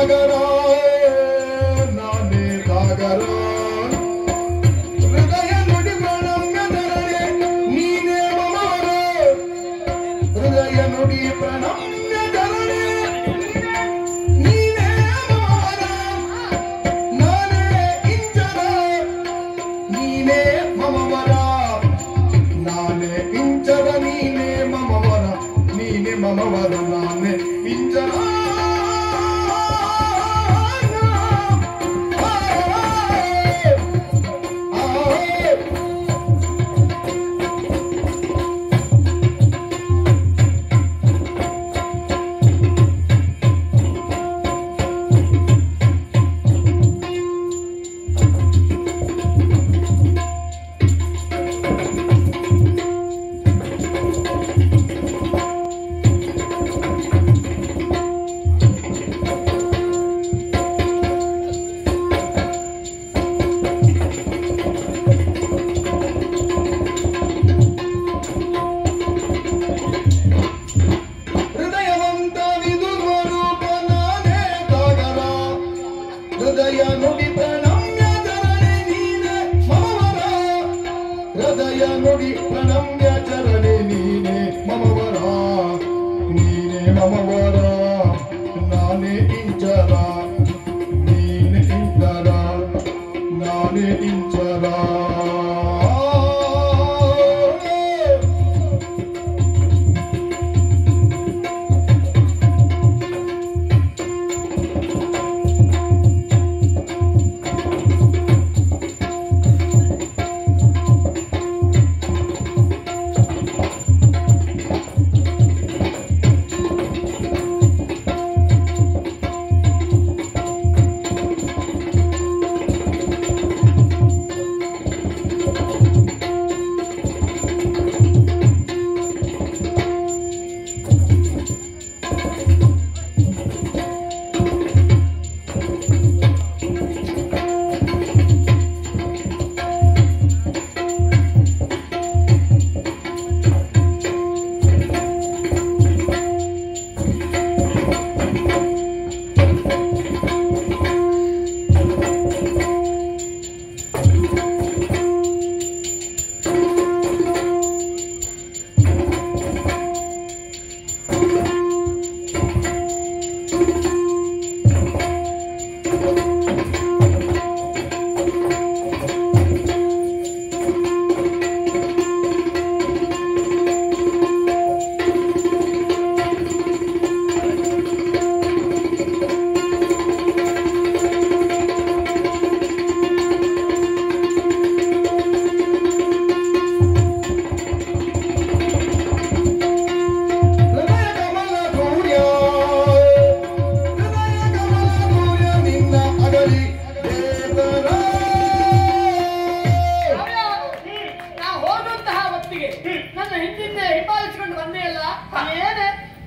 ಸಾಗರ ನಾನೇ ಸಾಗರ ಹೃದಯ ನುಡಿ ಪ್ರಣಮ್ಯ ಧರಣೆ ನೀನೇ ಮಮವರ ಹೃದಯ ನುಡಿ ಪ್ರಣಮ್ಯ ಧರಣೆ ನೀನೇ ಮಮವರ ನಾನೇ ಇಂಚರ ನೀನೇ ಮಮವರ ನಾನೇ ಇಂಚರ ನೀನೇ ಮಮವರ ನೀನೇ ಮಮವರ ನಾನೇ ಇಂಚರ ಹೃದಯ ನುಡಿ ಪ್ರಣಮ್ಯ ಧರಣೆ ನೀನೆ ಮಮವರ ಹೃದಯ ನುಡಿ ಪ್ರಣಮ್ಯ ಚರಣೆ ನೀನೆ ಮಮವರ ನೀನೆ ಮಮವರ ನಾನೇ ಇಂಚರ ನೀನೆ ಇಂಚರ ನಾನೇ ಇಂಚರ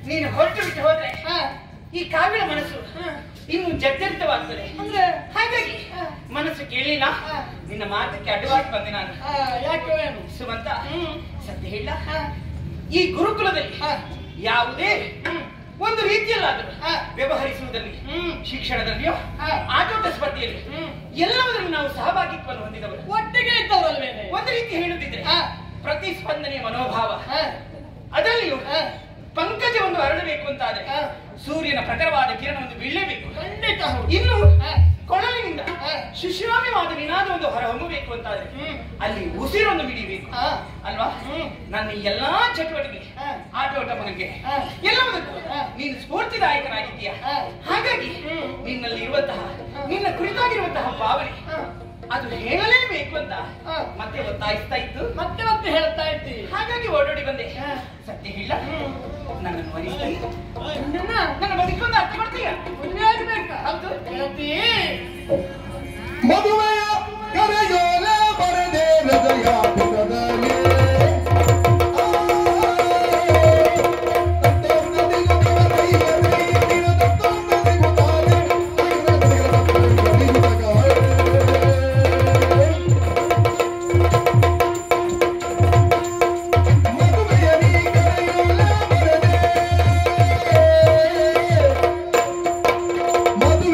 ನೀನು ಹೊರಟು ಬಿಟ್ಟು ಹೋದ್ರೆ ಈ ಕಾವ್ಯನ ಮನಸ್ಸು ಇನ್ನು ಜರ್ಜರಿತವಾಗ್ತದೆ ಅಂದ್ರೆ ಹಾಗಾಗಿ ಮನಸ್ಸು ಕೇಳಿಲ್ಲ ನಿನ್ನ ಮಾತಕ್ಕೆ ಅಡ್ಡವಾಗಿ ಬಂದೆ ನಾನು ಯಾಕೆ ಸುಮಂತ ಸತ್ಯ ಹೇಳ ಈ ಗುರುಕುಲದಲ್ಲಿ ಯಾವುದೇ ಒಂದು ರೀತಿಯಲ್ಲಾದರೂ ವ್ಯವಹರಿಸುವುದರಲ್ಲಿ ಶಿಕ್ಷಣದಲ್ಲಿಯೋ ಆಟೋಟ ಸ್ಪರ್ಧೆಯಲ್ಲಿ ಎಲ್ಲವನ್ನೂ ನಾವು ಸಹಭಾಗಿತ್ವವನ್ನು ಹೊಂದಿದವರು ಒಟ್ಟಿಗೆ ಇದ್ದವರಲ್ವೇ ಒಂದು ರೀತಿ ಹೇಳುತ್ತಿದ್ರೆ ಪ್ರತಿಸ್ಪಂದನೆಯ ಮನೋಭಾವ ಅದರಲ್ಲಿಯೂ ಪಂಕಜವನ್ನು ಅರಳಬೇಕು ಅಂತಾದ್ರೆ ಸೂರ್ಯನ ಪ್ರಖರವಾದ ಕಿರಣವನ್ನು ಬೀಳಲೇಬೇಕು ಇನ್ನು ಕೊಳಲಿನಿಂದ ಶಿಶುರಾಮ್ಯವಾದ ನಿನಾದವನ್ನು ಹೊರಹೊಮ್ಮಬೇಕು ಅಂತಾದ್ರೆ ಅಲ್ಲಿ ಉಸಿರನ್ನು ಮಿಡಿಬೇಕು ಅಲ್ವಾ ನನ್ನ ಎಲ್ಲಾ ಚಟುವಟಿಕೆ ಆಟೋಟ ಮಗನಿಗೆ ಎಲ್ಲವನ್ನೂ ನೀನು ಸ್ಫೂರ್ತಿದಾಯಕನಾಗಿದ್ದೀಯ ಹಾಗಾಗಿ ನಿನ್ನಲ್ಲಿ ಇರುವಂತಹ ನಿನ್ನ ಕುರಿತಾಗಿರುವಂತಹ ಭಾವನೆ ಅದು ಹೇಳಲೇಬೇಕು ಅಂತ ಮತ್ತೆ ಒತ್ತಾಯಿಸ್ತಾ ಇತ್ತು ಮತ್ತೆ ಮತ್ತೆ ಹೇಳ್ತಾ ಇದ್ದಿ ಹಾಗಾಗಿ ಓಡೋಡಿ ಬಂದೆ ಸತ್ಯ ಹೇಳ ನನ್ನನ್ನು ವರಿಸ್ತಾ ಇತ್ತು ನನ್ನ ಬದುಕೊಂದು ಅರ್ಥ ಮಾಡ್ತೀಯ ಮದುವೆ ಆಗಬೇಕಾ ಹೌದು ಹೇಳ್ತೀ ಮದುವೆಯ ಕರೆಯೋಲ ಬರದೆ ಹೃದಯ ಪುಟದಲ್ಲಿ ಮದುವೆ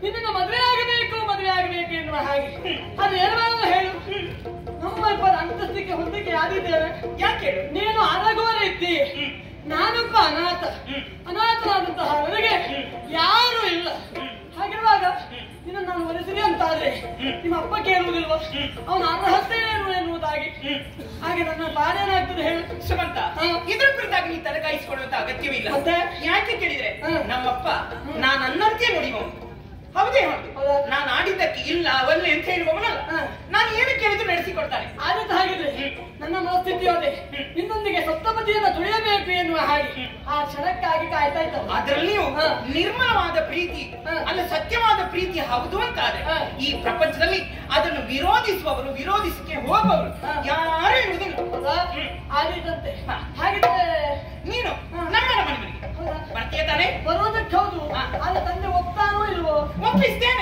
ನಿನ್ನ ಮದುವೆ ಆಗಬೇಕು ಎನ್ನುವ ಹಾಗೆ ಅದು ಏನು ಮಾಡೋದು ಹೇಳು. ನಮ್ಮ ಇಬ್ಬರ ಅಂತಸ್ತಿಗೆ ಹೊಂದಿಕೆ ಆದಿದ್ದೇವೆ. ಯಾಕೆ ನೀನು ಅರಗೋರ ಇದ್ದಿ, ನಾನೊಬ್ಬ ಅನಾಥನಾದಂತಹ ನನಗೆ ಯಾರು ಇಲ್ಲ. ಹಾಗಿರುವಾಗ ನಿನ್ನ ನಾನು ಒಲಿಸಿದೆ ಅಂತಾದ್ರೆ ನಿಮ್ಮ ಅಪ್ಪ ಕೇಳುವುದಿಲ್ವ? ಅವನ ಅರ್ಹತೆ ಏನು ಎನ್ನುವುದಾಗಿ. ಹಾಗೆ ನನ್ನ ಬಾಡೇನಾಗ್ತದೆ ಹೇಳು ಸುಮಂತ. ಇದ್ರ ಕುರಿತಾಗಿ ನೀ ತಲೆಗಾಯಿಸಿಕೊಳ್ಳುವಂತ ಅಗತ್ಯವಿಲ್ಲ. ಮತ್ತೆ ಯಾಕೆ ಕೇಳಿದ್ರೆ ನಮ್ಮಪ್ಪ ನಾನು ಅನ್ನಂತೆ ನುಡಿಯುವವನು. ಹೌದೇ ಹೌದು. ನಾನು ಆಡಿದ್ದಕ್ಕೆ ಇಲ್ಲ ಅವನ್ನೇ ಅಂತ ಹೇಳುವವನಲ್ಲ. ನಾನು ಏನು ಕೇಳಿದ್ರು ನಡೆಸಿಕೊಡ್ತಾನೆ. ಆದದ್ದು ಹಾಗಿದ್ರೆ ನನ್ನ ಮನಸ್ಥಿತಿ ಅದೇ, ನಿನ್ನೊಂದಿಗೆ ಸಪ್ತಪದಿಯನ್ನು ತುಳಿಯಬೇಕು ಎನ್ನುವ ಹಾಗೆ ಆ ಕ್ಷಣಕ್ಕಾಗಿ ಕಾಯ್ತಾ ಇದ್ದ. ಅದರಲ್ಲಿಯೂ ನಿರ್ಮಲವಾದ ಪ್ರೀತಿ ಅಲ್ಲ ಸತ್ಯವಾದ ಪ್ರೀತಿ ಹೌದು ಅಂತಾದ್ರೆ ಈ ಪ್ರಪಂಚದಲ್ಲಿ ಅದನ್ನು ವಿರೋಧಿಸಕ್ಕೆ ಹೋಗುವವರು ಯಾರು ಇರುವುದಿಲ್ಲ. ಆದಿದ್ದಂತೆ ಹಾಗಿದ್ರೆ ನೀನು ನಮ್ಮ ಮನೆಗೆ ಬರ್ತೀಯ ತಾನೆ? ಬರೋದಕ್ಕೆ ಹೌದು. ಆಗ ತಂದೆ ಒಪ್ತಾನೋ ಇಲ್ವೋ? ಒಪ್ಪಿಸ್ತೇನೆ.